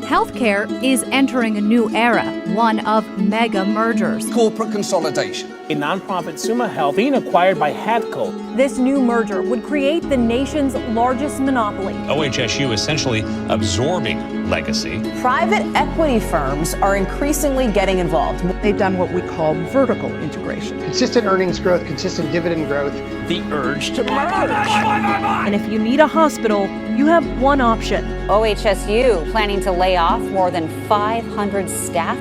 Healthcare is entering a new era, one of mega mergers. Corporate consolidation. A nonprofit Summa Health being acquired by Hadco. This new merger would create the nation's largest monopoly. OHSU essentially absorbing legacy. Private equity firms are increasingly getting involved. They've done what we call vertical integration. Consistent earnings growth, consistent dividend growth. The urge to merge. And if you need a hospital, you have one option. OHSU planning to lay off more than 500 staff.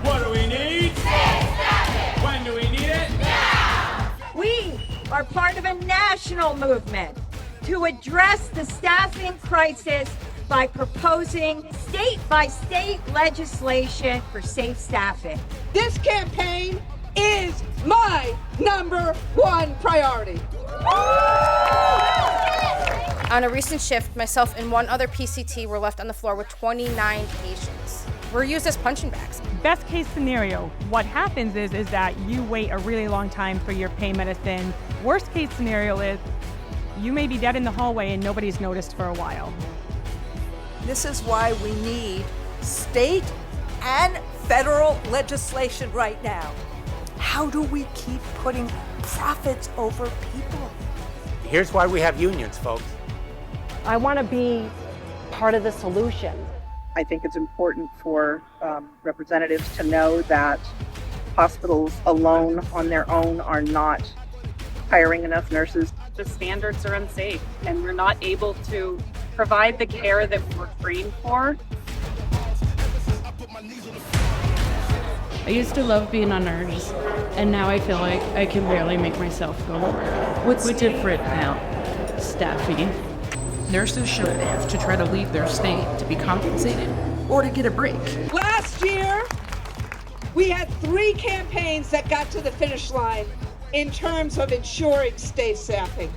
What do we need? When do we need it? Now! We are part of a national movement to address the staffing crisis by proposing state-by-state legislation for safe staffing. This campaign is my #1 priority. On a recent shift, myself and one other PCT were left on the floor with 29 patients. We're used as punching bags. Best case scenario, what happens is that you wait a really long time for your pain medicine. Worst case scenario is you may be dead in the hallway and nobody's noticed for a while. This is why we need state and federal legislation right now. How do we keep putting profits over people? Here's why we have unions, folks. I want to be part of the solution. I think it's important for representatives to know that hospitals alone on their own are not hiring enough nurses. The standards are unsafe and we're not able to provide the care that we're trained for. I used to love being on nurse, and now I feel like I can barely make myself go to work. What's different now? Staffing. Nurses shouldn't have to try to leave their state to be compensated or to get a break. Last year, we had 3 campaigns that got to the finish line in terms of ensuring state staffing.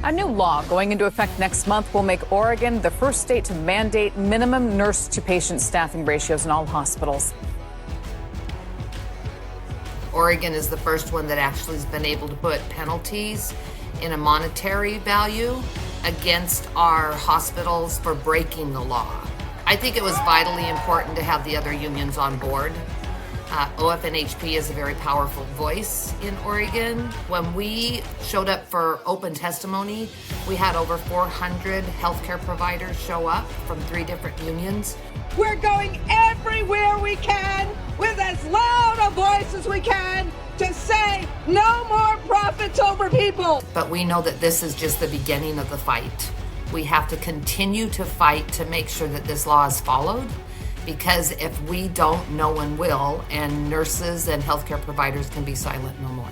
A new law going into effect next month will make Oregon the first state to mandate minimum nurse-to-patient staffing ratios in all hospitals. Oregon is the first one that actually has been able to put penalties in a monetary value against our hospitals for breaking the law. I think it was vitally important to have the other unions on board. OFNHP is a very powerful voice in Oregon. When we showed up for open testimony, we had over 400 healthcare providers show up from 3 different unions. We're going everywhere we can with as loud a voice as we can to say no more profits over people. But we know that this is just the beginning of the fight. We have to continue to fight to make sure that this law is followed, because if we don't, no one will, and nurses and healthcare providers can be silent no more.